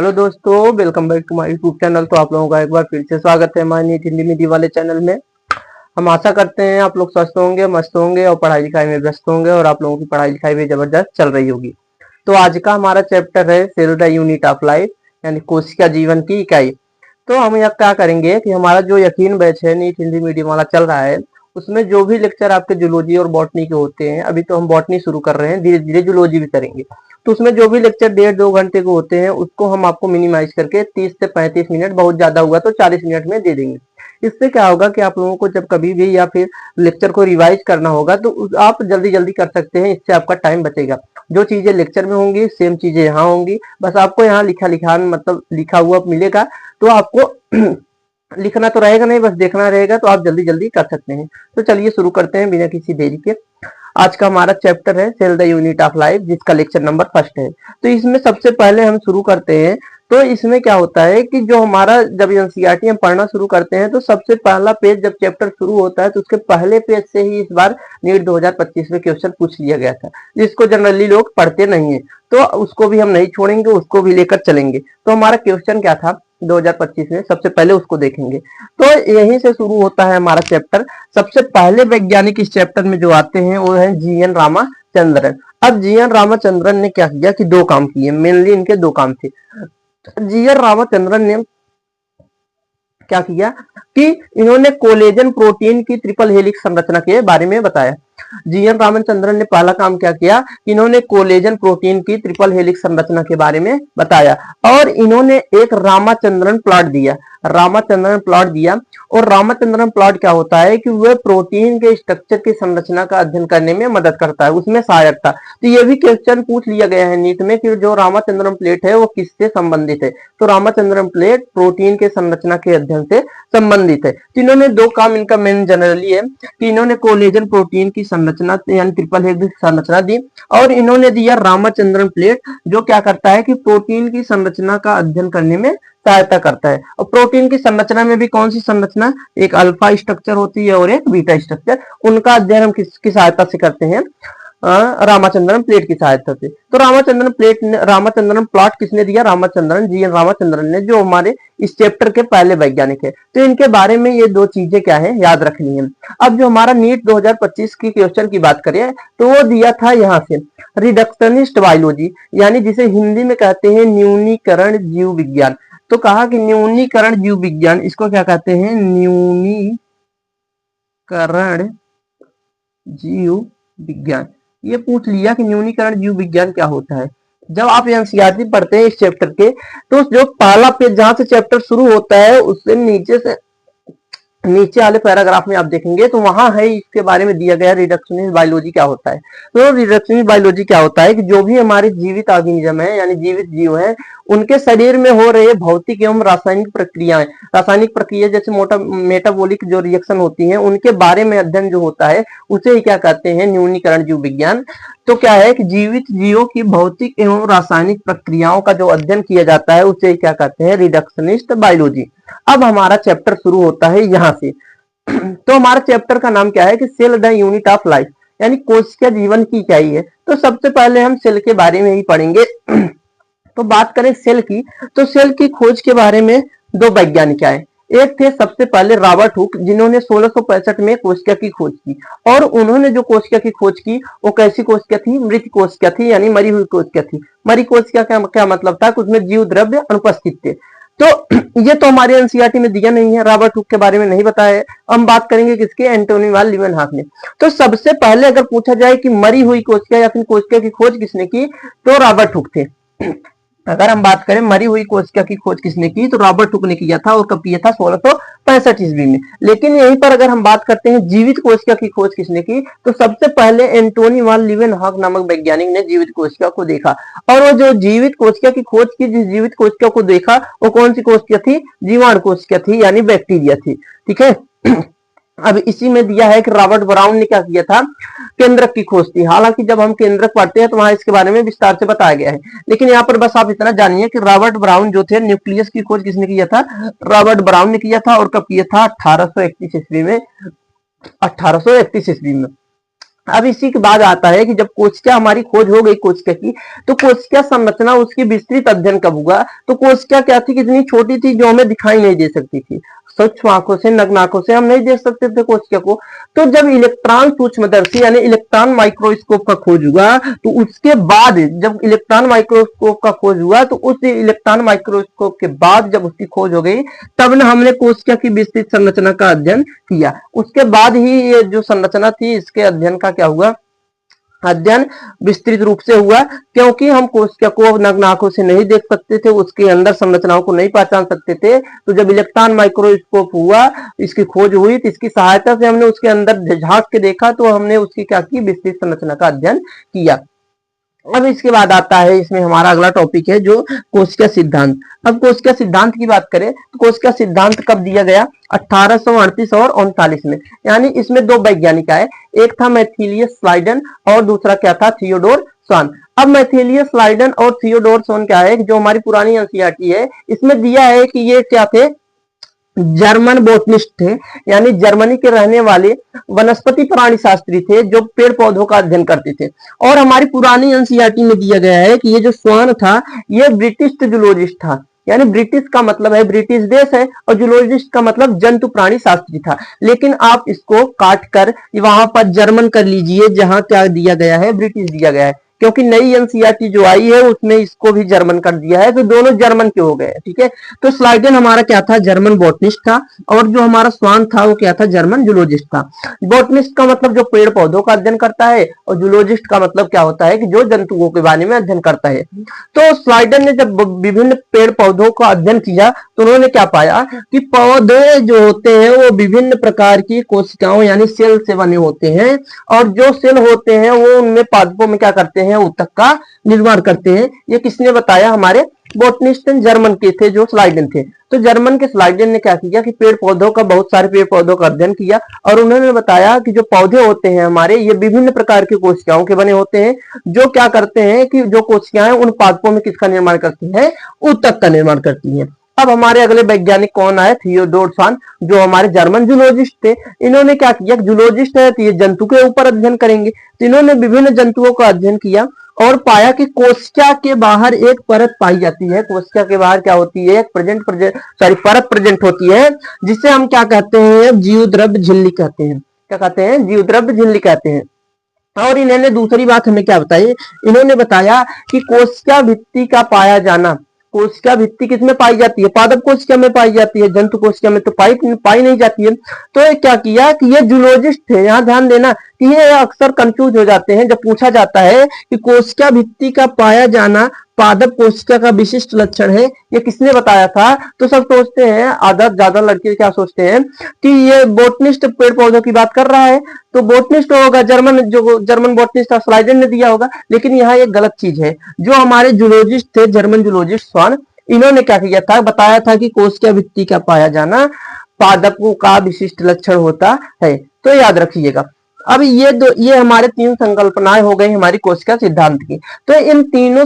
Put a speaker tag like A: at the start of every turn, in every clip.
A: Hello दोस्तों, welcome back to my YouTube channel. तो आप लोगों का एक बार फिर से स्वागत है हमारे नीट हिंदी मीडिया वाले चैनल में। हम आशा करते हैं आप लोग स्वस्थ होंगे, मस्त होंगे और पढ़ाई लिखाई में व्यस्त होंगे और आप लोगों की पढ़ाई लिखाई भी जबरदस्त चल रही होगी। तो आज का हमारा चैप्टर है cell the unit of life, यानी कोशिका जीवन की इकाई। तो हम यहाँ क्या करेंगे कि हमारा जो यकीन बैच है नीट हिंदी मीडियम वाला चल रहा है, उसमें जो भी लेक्चर आपके जूलॉजी और बॉटनी के होते हैं, अभी तो हम बॉटनी शुरू कर रहे हैं, धीरे धीरे जूलॉजी भी करेंगे। तो उसमें जो भी लेक्चर 1.5-2 घंटे के होते हैं, उसको हम आपको मिनिमाइज करके 30 से 35 मिनट, बहुत ज्यादा हुआ तो 40 मिनट में दे देंगे। इससे क्या होगा कि आप लोगों को जब कभी भी या फिर लेक्चर को रिवाइज करना होगा तो आप जल्दी जल्दी कर सकते हैं, इससे आपका टाइम बचेगा। जो चीजें लेक्चर में होंगी सेम चीजें यहाँ होंगी, बस आपको यहाँ लिखा मतलब लिखा हुआ मिलेगा। तो आपको लिखना तो रहेगा नहीं, बस देखना रहेगा, तो आप जल्दी जल्दी कर सकते हैं। तो चलिए शुरू करते हैं बिना किसी देरी के। आज का हमारा चैप्टर है cell the unit of life, जिसका लेक्चर नंबर फर्स्ट है। तो इसमें सबसे पहले हम शुरू करते हैं। तो इसमें क्या होता है कि जो हमारा जब एनसीईआरटी हम पढ़ना शुरू करते हैं, तो सबसे पहला पेज जब चैप्टर शुरू होता है, तो उसके पहले पेज से ही इस बार नीट 2025 में क्वेश्चन पूछ लिया गया था, जिसको जनरली लोग पढ़ते नहीं है। तो उसको भी हम नहीं छोड़ेंगे, उसको भी लेकर चलेंगे। तो हमारा क्वेश्चन क्या था 2025 में, सबसे पहले उसको देखेंगे। तो यहीं से शुरू होता है हमारा चैप्टर। सबसे पहले वैज्ञानिक इस चैप्टर में जो आते हैं वो है जीएन रामाचंद्रन। अब जीएन रामाचंद्रन ने क्या किया कि दो काम किए, मेनली इनके दो काम थे। जीएन रामाचंद्रन ने क्या किया कि इन्होंने कोलेजन प्रोटीन की ट्रिपल हेलिक्स संरचना के बारे में बताया। जीएन रामचंद्रन ने पहला काम क्या किया, इन्होंने कोलेजन प्रोटीन की ट्रिपल हेलिक्स संरचना के बारे में बताया और इन्होंने एक रामाचंद्रन प्लॉट दिया। रामाचंद्रन प्लॉट दिया और रामाचंद्रन प्लॉट क्या होता है कि वह प्रोटीन के स्ट्रक्चर की संरचना का अध्ययन करने में मदद करता है, उसमें सहायक था। तो ये भी क्वेश्चन पूछ लिया गया है नीट में कि जो रामाचंद्रन प्लेट है वो किससे संबंधित है। तो रामाचंद्रन प्लेट प्रोटीन के संरचना के अध्ययन से संबंधित है। तो इन्होंने दो काम इनका मेन जनरली है कि इन्होंने कोलेजन प्रोटीन की संरचना यानी ट्रिपल हेलिक्स संरचना दी और इन्होंने दिया रामाचंद्रन प्लेट, जो क्या करता है कि प्रोटीन की संरचना का अध्ययन करने में सहायता करता है। और प्रोटीन की संरचना में भी कौन सी संरचना, एक अल्फा स्ट्रक्चर होती है और एक बीटा स्ट्रक्चर, उनका अध्ययन हम किसकी सहायता से करते हैं, रामाचंद्रन प्लेट की सहायता से। तो रामाचंद्रन प्लॉट किसने दिया, रामाचंद्रन, जीएन रामाचंद्रन ने, जो हमारे इस चैप्टर के पहले वैज्ञानिक है। तो इनके बारे में ये दो चीजें क्या है याद रखनी है। अब जो हमारा नीट 2025 की क्वेश्चन की बात करें तो वो दिया था यहाँ से रिडक्शनिस्ट बायोलॉजी, यानी जिसे हिंदी में कहते हैं न्यूनीकरण जीव विज्ञान। तो कहा कि न्यूनीकरण जीव विज्ञान, इसको क्या कहते हैं, न्यूनीकरण जीव विज्ञान। ये पूछ लिया कि न्यूनीकरण जीव विज्ञान क्या होता है। जब आप एनसीईआरटी पढ़ते हैं इस चैप्टर के, तो जो पहला पेज जहां से चैप्टर शुरू होता है उससे नीचे वाले पैराग्राफ में आप देखेंगे तो वहां है इसके बारे में दिया गया रिडक्शनिस्ट बायोलॉजी क्या होता है। तो रिडक्शनिस्ट बायोलॉजी क्या होता है कि जो भी हमारे जीवित ऑर्गेनिज्म है यानी जीवित जीव है, उनके शरीर में हो रहे भौतिक एवं रासायनिक प्रक्रियाएं, रासायनिक प्रक्रिया जैसे मेटाबॉलिक जो रिएक्शन होती हैं, उनके बारे में अध्ययन जो होता है उसे ही क्या कहते हैं, न्यूनीकरण जीव विज्ञान। तो क्या है कि जीवित जीवों की भौतिक एवं रासायनिक प्रक्रियाओं का जो अध्ययन किया जाता है उसे क्या कहते हैं, रिडक्शनिस्ट बायोलॉजी। अब हमारा चैप्टर शुरू होता है यहाँ से। तो हमारा चैप्टर का नाम क्या है कि cell the unit of life, यानी कोशिका जीवन की इकाई है। तो सबसे पहले हम सेल के बारे में ही पढ़ेंगे। तो बात करें सेल की, तो सेल की खोज के बारे में दो वैज्ञानिक आए। एक थे सबसे पहले रॉबर्ट हुक, जिन्होंने 1665 में कोशिका की खोज की और उन्होंने जो कोशिका की खोज की वो कैसी कोशिका थी, मृत कोशिका थी, यानी मरी हुई कोशिका थी। मरी कोशिका का क्या मतलब था कि उसमें जीव द्रव्य अनुपस्थित थे। तो ये तो हमारे एनसीईआरटी में दिया नहीं है, रॉबर्ट हुक के बारे में नहीं बताया है। हम बात करेंगे किसके, एंटोनी वाल लीवेनहॉक ने। तो सबसे पहले अगर पूछा जाए कि मरी हुई कोशिका या फिर कोशिका की खोज किसने की, तो रॉबर्ट हुक थे। अगर हम बात करें मरी हुई कोशिका की खोज किसने की, तो रॉबर्ट हुक ने किया था और कब किया था, 1665 ईस्वी में। लेकिन यहीं पर अगर हम बात करते हैं जीवित कोशिका की खोज किसने की, तो सबसे पहले एंटोनी वान लीवेनहॉक नामक वैज्ञानिक ने जीवित कोशिका को देखा। और वो जो जीवित कोशिका की खोज की, जिस जीवित कोशिका को देखा वो कौन सी कोशिका थी, जीवाणु कोशिका थी, यानी बैक्टीरिया थी। ठीक है। अब इसी में दिया है कि रॉबर्ट ब्राउन ने क्या किया था, केंद्रक की खोज थी। हालांकि जब हम केंद्रक पढ़ते हैं तो वहां इसके बारे में विस्तार से बताया गया है, लेकिन यहाँ पर बस आप इतना जानिए कि रॉबर्ट ब्राउन जो थे, न्यूक्लियस की खोज किसने किया था, रॉबर्ट ब्राउन ने किया था और कब किया था, 1831 ईस्वी में। 1831 ईस्वी में। अब इसी के बाद आता है कि जब कोशिका हमारी खोज हो गई कोशिका की, तो कोशिका संरचना उसकी विस्तृत अध्ययन कब हुआ? तो कोशिका क्या थी, कितनी छोटी थी, जो हमें दिखाई नहीं दे सकती थी, सूक्ष्म आंखों से, नग्न आंखों से हम नहीं देख सकते थे कोशिका को। तो जब इलेक्ट्रॉन सूक्ष्मदर्शी यानी इलेक्ट्रॉन माइक्रोस्कोप का खोज हुआ, तो उसके बाद जब इलेक्ट्रॉन माइक्रोस्कोप का खोज हुआ, तो उस इलेक्ट्रॉन माइक्रोस्कोप के बाद जब उसकी खोज हो गई, तब न हमने कोशिका की विस्तृत संरचना का अध्ययन किया। उसके बाद ही ये जो संरचना थी, इसके अध्ययन का क्या हुआ, अध्ययन विस्तृत रूप से हुआ, क्योंकि हम कोशिका को नग्न आंखों से नहीं देख सकते थे, उसके अंदर संरचनाओं को नहीं पहचान सकते थे। तो जब इलेक्ट्रॉन माइक्रोस्कोप हुआ, इसकी खोज हुई, तो इसकी सहायता से हमने उसके अंदर झांक के देखा, तो हमने उसकी क्या की, विस्तृत संरचना का अध्ययन किया। अब इसके बाद आता है, इसमें हमारा अगला टॉपिक है जो कोशिका सिद्धांत। अब कोशिका सिद्धांत की बात करें तो कोशिका सिद्धांत कब दिया गया, 1838 और 39 में। यानी इसमें दो वैज्ञानिक आए, एक था मैथिलियस स्लाइडन और दूसरा क्या था, थियोडोर स्वान। अब मैथिलियस स्लाइडन और थियोडोर स्वान क्या है, जो हमारी पुरानी एनसीईआरटी है, इसमें दिया है कि ये क्या थे, जर्मन बोटनिस्ट थे, यानी जर्मनी के रहने वाले वनस्पति प्राणी शास्त्री थे, जो पेड़ पौधों का अध्ययन करते थे। और हमारी पुरानी एनसीईआरटी में दिया गया है कि ये जो स्वान था, ये ब्रिटिश जूलॉजिस्ट था, यानी ब्रिटिश का मतलब है ब्रिटिश देश है, और जूलॉजिस्ट का मतलब जंतु प्राणी शास्त्री था। लेकिन आप इसको काट कर वहां पर जर्मन कर लीजिए, जहां क्या दिया गया है, ब्रिटिश दिया गया है, क्योंकि नई एनसीईआरटी जो आई है उसमें इसको भी जर्मन कर दिया है, तो दोनों जर्मन के हो गए। ठीक है, तो स्लाइडन हमारा क्या था, जर्मन बॉटनिस्ट था, और जो हमारा स्वान था वो क्या था, जर्मन जूलॉजिस्ट था। बॉटनिस्ट का मतलब जो पेड़ पौधों का अध्ययन करता है, और जूलॉजिस्ट का मतलब क्या होता है कि जो जंतुओं के बारे में अध्ययन करता है। तो स्लाइडन ने जब विभिन्न पेड़ पौधों का अध्ययन किया, तो उन्होंने क्या पाया कि पौधे जो होते हैं वो विभिन्न प्रकार की कोशिकाओं यानी सेल से बने होते हैं, और जो सेल होते हैं वो उनमें पादपों में क्या करते हैं, ऊतक का निर्माण करते हैं। ये किसने बताया, हमारे बोटनिस्ट जर्मन के थे, जो स्लाइडन थे। तो जर्मन के स्लाइडन ने क्या किया कि पेड़ पौधों का, बहुत सारे पेड़ पौधों का अध्ययन किया, और उन्होंने बताया कि जो पौधे होते हैं हमारे, ये विभिन्न प्रकार की कोशिकाओं के बने होते हैं, जो क्या करते हैं कि जो कोशिकाएं उन पादपों में किसका निर्माण करती हैं, ऊतक का निर्माण करती हैं। अब हमारे अगले वैज्ञानिक कौन आए, थियोडोर स्वान, जो हमारे जर्मन जूलॉजिस्ट थे। इन्होंने क्या किया, जूलॉजिस्ट है तो ये जंतु के ऊपर अध्ययन करेंगे, तो इन्होंने विभिन्न जंतुओं का अध्ययन किया और पाया कि कोशिका के बाहर एक परत पाई जाती है। कोशिका के बाहर क्या होती है, एक परत प्रेजेंट होती है, जिसे हम क्या कहते हैं, जीवद्रव्य झिल्ली कहते हैं। क्या कहते हैं, जीवद्रव्य झिल्ली कहते हैं। और इन्होंने दूसरी बात हमें क्या बताई, इन्होंने बताया कि कोशिका भित्ति का पाया जाना, कोशिका भित्ति किसमें पाई जाती है, पादप कोशिका में पाई जाती है, जंतु कोशिका में तो पाई नहीं जाती है। तो ये क्या किया कि ये जूलॉजिस्ट थे, यहाँ ध्यान देना कि ये अक्सर कंफ्यूज हो जाते हैं जब पूछा जाता है कि कोशिका भित्ति का पाया जाना पादप कोशिका का विशिष्ट लक्षण है, ये किसने बताया था। तो सब सोचते हैं, आधा ज्यादा लड़के क्या सोचते हैं कि ये बोटनिस्ट पेड़ पौधों की बात कर रहा है, तो बोटनिस्ट होगा जर्मन, जो जर्मन बोटनिस्ट था स्लाइडन ने दिया होगा। लेकिन यहाँ एक गलत चीज है, जो हमारे जूलॉजिस्ट थे, जर्मन जूलॉजिस्ट स्वान, इन्होंने क्या किया था, बताया था कि कोशिका भित्ति का पाया जाना पादपों का विशिष्ट लक्षण होता है। तो याद रखिएगा। अब ये हमारे तीन संकल्पनाएं हो गई हमारी कोशिका सिद्धांत की। तो इन तीनों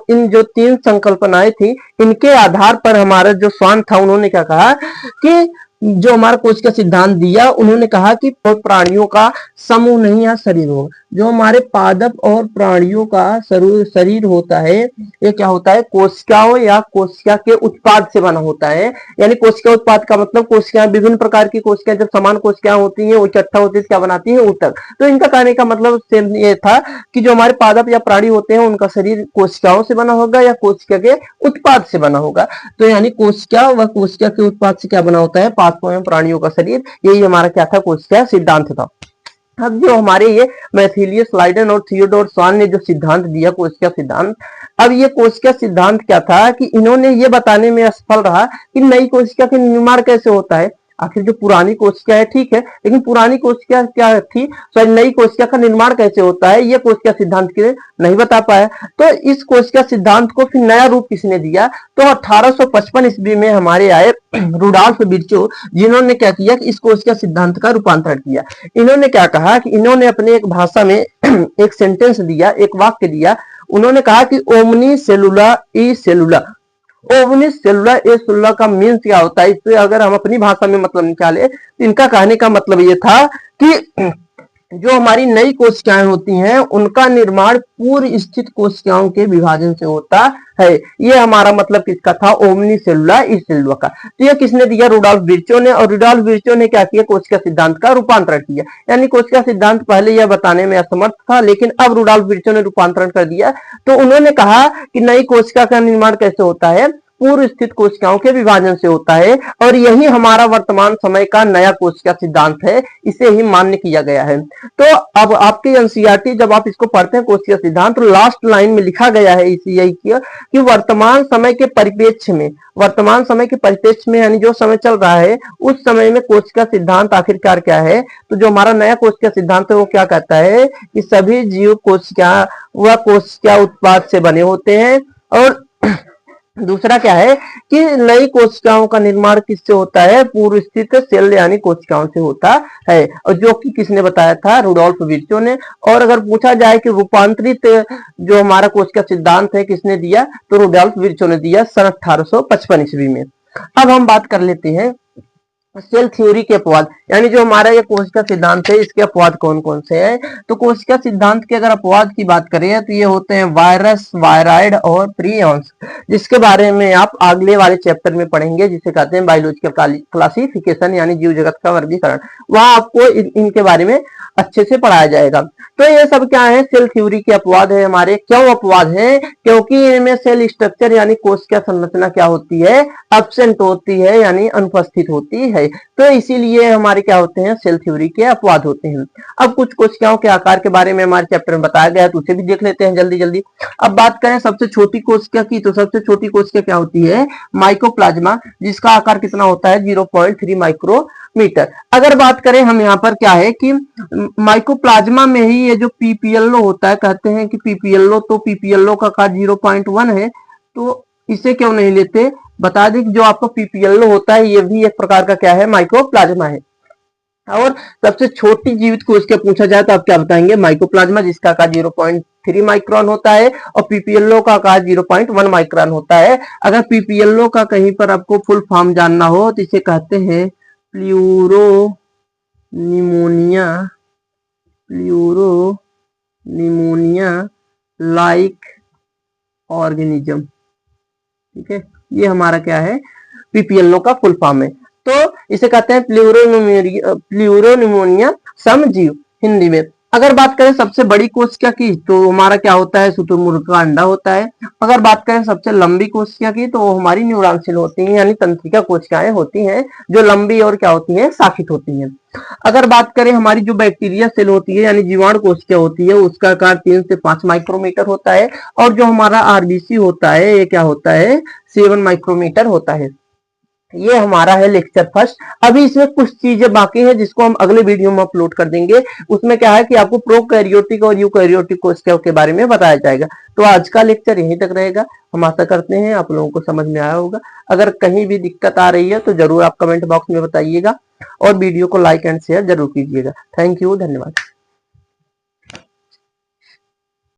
A: इन जो तीन संकल्पनाएं थी, इनके आधार पर हमारा जो स्वान था, उन्होंने क्या कहा कि जो हमारा कोशिका सिद्धांत दिया, उन्होंने कहा कि प्राणियों का समूह नहीं या शरीर हो, जो हमारे पादप और प्राणियों का शरीर होता है, ये क्या होता है, कोशिकाओं या कोशिका के उत्पाद से बना होता है। यानी कोशिका उत्पाद का मतलब कोशिकाएं, विभिन्न प्रकार की कोशिकाएं जब समान कोशिकाएं होती हैं, वो इकट्ठा होती है, क्या बनाती है, ऊतक। तो इनका कहने का मतलब सेम ये था कि जो हमारे पादप या प्राणी होते हैं, उनका शरीर कोशिकाओं से बना होगा या कोशिका के उत्पाद से बना होगा। तो यानी कोशिका व कोशिका के उत्पाद से क्या बना होता है, पादपों एवं प्राणियों का शरीर। यही हमारा क्या था, कोशिका सिद्धांत था। अब जो हमारे ये मैथिलियस स्लाइडन और थियोडोर स्वान ने जो सिद्धांत दिया कोशिका सिद्धांत, अब ये कोशिका सिद्धांत क्या था कि इन्होंने ये बताने में असफल रहा कि नई कोशिका का निर्माण कैसे होता है। आखिर जो पुरानी कोशिका है ठीक है, लेकिन पुरानी कोशिका क्या थी, नई कोशिका का निर्माण कैसे होता है, ये कोशिका सिद्धांत के नहीं बता पाया। तो इस कोशिका सिद्धांत को फिर नया रूप किसने दिया, तो 1855 ईस्वी में हमारे आए रुडॉल्फ विर्चो, जिन्होंने क्या किया कि इस कोशिका सिद्धांत का रूपांतरण किया। इन्होंने क्या कहा कि इन्होंने अपने एक भाषा में एक सेंटेंस दिया, एक वाक्य दिया। उन्होंने कहा कि ओमनी सेलुला ई सेलुला। ओमनी सेलुला ए सेलुला का मीन्स क्या होता है, इससे अगर हम अपनी भाषा में मतलब निकाले, तो इनका कहने का मतलब ये था कि जो हमारी नई कोशिकाएं होती हैं उनका निर्माण पूर्व स्थित कोशिकाओं के विभाजन से होता है। ये हमारा मतलब किसका था, ओमनी सेलुला इस सेलुला का। तो ये किसने दिया, रुडॉल्फ विर्चो ने। और रुडॉल्फ विर्चो ने क्या किया, कोशिका सिद्धांत का रूपांतरण किया। यानी कोशिका सिद्धांत पहले यह बताने में असमर्थ था, लेकिन अब रुडॉल्फ विर्चो ने रूपांतरण कर दिया। तो उन्होंने कहा कि नई कोशिका का निर्माण कैसे होता है, पूर्व स्थित कोशिकाओं के विभाजन से होता है। और यही हमारा वर्तमान समय का नया कोशिका सिद्धांत है, इसे ही मान्य किया गया है। तो अब आपके एनसीईआरटी जब आप इसको पढ़ते हैं कोशिका सिद्धांत, तो लास्ट लाइन में लिखा गया है इसी यही कि वर्तमान समय के परिप्रेक्ष्य में, वर्तमान समय के परिप्रेक्ष्य में यानी जो समय चल रहा है उस समय में कोशिका सिद्धांत आखिरकार क्या है। तो जो हमारा नया कोशिका सिद्धांत है वो क्या कहता है कि सभी जीव कोशिका व कोशिका उत्पाद से बने होते हैं। और दूसरा क्या है कि नई कोशिकाओं का निर्माण किससे होता है, पूर्व स्थित सेल यानी कोशिकाओं से होता है। और जो कि किसने बताया था, रुडोल्फ विर्चो ने। और अगर पूछा जाए कि रूपांतरित जो हमारा कोशिका सिद्धांत है किसने दिया, तो रुडोल्फ विर्चो ने दिया सन 1855 ईस्वी में। अब हम बात कर लेते हैं सेल थ्योरी के अपवाद, यानी जो हमारा ये कोशिका सिद्धांत है इसके अपवाद कौन कौन से हैं। तो कोशिका सिद्धांत के अगर अपवाद की बात करें तो ये होते हैं वायरस, वायराइड और प्रियॉन्स, जिसके बारे में आप अगले वाले चैप्टर में पढ़ेंगे, जिसे कहते हैं बायोलॉजिकल क्लासिफिकेशन यानी जीव जगत का वर्गीकरण। वहां आपको इनके बारे में अच्छे से पढ़ाया जाएगा। तो ये सब क्या है, सेल थ्योरी के अपवाद है हमारे। क्यों अपवाद है, क्योंकि इनमें सेल स्ट्रक्चर यानी कोशिका संरचना क्या होती है, एब्सेंट होती है यानी अनुपस्थित होती है। तो इसीलिए हमारे क्या होते हैं, सेल थ्योरी के अपवाद होते हैं। अब कुछ कोशिकाओं के आकार के बारे में हमारे चैप्टर में बताया गया है, तो उसे भी देख लेते हैं जल्दी जल्दी। अब बात करें सबसे छोटी कोशिका की, तो सबसे छोटी कोशिका क्या होती है, माइकोप्लाज्मा, जिसका आकार कितना होता है 0.3 माइक्रोमीटर। अगर बात करें हम यहाँ पर क्या है कि माइकोप्लाज्मा में ही ये जो पीपीएलओ होता है, कहते हैं कि पीपीएलओ, तो पीपीएलओ का आकार 0.1 है, तो इसे क्यों नहीं लेते। बता दें कि जो आपका पीपीएलओ होता है ये भी एक प्रकार का क्या है, माइकोप्लाज्मा है। और सबसे छोटी जीवित कोशिका पूछा जाए तो आप क्या बताएंगे, माइकोप्लाज्मा, जिसका आकार 0.3 माइक्रोन होता है, और पीपीएलओ का आकार 0.1 माइक्रोन होता है। अगर पीपीएलओ का कहीं पर आपको फुल फॉर्म जानना हो तो इसे कहते हैं प्लूरोनिमोनिया लाइक ऑर्गेनिज्म। ठीक है, ये हमारा क्या है, पीपीएलओ का फुल फॉर्म है। तो इसे कहते हैं प्लूरोनिमोनिया समजीव हिंदी में। अगर बात करें सबसे बड़ी कोशिका की, तो हमारा क्या होता है, शुतुरमुर्ग का अंडा होता है। अगर बात करें सबसे लंबी कोशिका की, तो हमारी न्यूरॉन सेल होती हैं, यानी तंत्रिका कोशिकाएं होती हैं, जो लंबी और क्या होती हैं, शाखित होती हैं। अगर बात करें हमारी जो बैक्टीरिया सेल होती है यानी जीवाणु कोशिका होती है, उसका आकार 3 से 5 माइक्रोमीटर होता है। और जो हमारा आरबीसी होता है ये क्या होता है, 7 माइक्रोमीटर होता है। ये हमारा है लेक्चर फर्स्ट। अभी इसमें कुछ चीजें बाकी हैं जिसको हम अगले वीडियो में अपलोड कर देंगे। उसमें क्या है कि आपको प्रोकैरियोटिक और यूकैरियोटिक कोशिकाओं के बारे में बताया जाएगा। तो आज का लेक्चर यहीं तक रहेगा। हम आशा करते हैं आप लोगों को समझ में आया होगा। अगर कहीं भी दिक्कत आ रही है तो जरूर आप कमेंट बॉक्स में बताइएगा, और वीडियो को लाइक एंड शेयर जरूर कीजिएगा। थैंक यू, धन्यवाद।